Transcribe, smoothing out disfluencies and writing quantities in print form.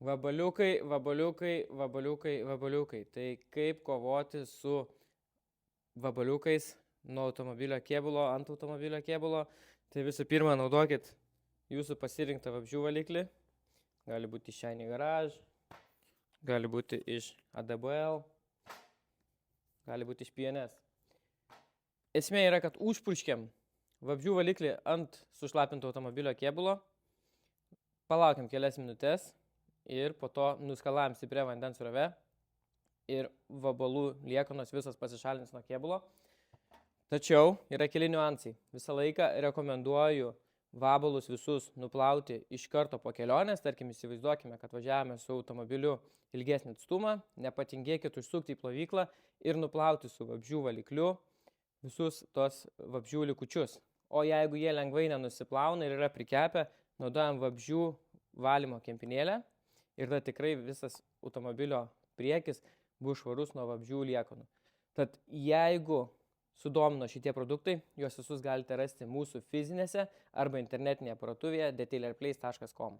Vabaliukai, vabaliukai, vabaliukai, vabaliukai. Tai kaip kovoti su vabaliukais nuo automobilio kėbulo, ant automobilio kėbulo. Tai visų pirma, naudokit jūsų pasirinktą vabzdžių valiklį. Gali būti iš Shiny Garage, gali būti iš ADBL, gali būti iš PNS. Esmė yra, kad užpurškiam vabzdžių valiklį ant sušlapinto automobilio kėbulo, palaukiam kelias minutės ir po to nuskalam stiprią vandens srovę ir vabalų liekanos visas pasišalins nuo kėbulo. Tačiau yra keli niuansai. Visą laiką rekomenduoju vabalus visus nuplauti iš karto po kelionės. Tarkim, įsivaizduokime, kad važiavame su automobiliu ilgesnį atstumą, nepatingėkit užsukti į plovyklą ir nuplauti su vabzdžių valikliu visus tos vabzdžių likučius. O jeigu jie lengvai nenusiplauna ir yra prikepę, naudojam vabzdžių valymo kempinėlę ir tada tikrai visas automobilio priekis bus švarus nuo vabzdžių liekanų. Tad jeigu sudomino šitie produktai, juos visus galite rasti mūsų fizinėse arba internetinėje parduotuvėje detailerplace.com.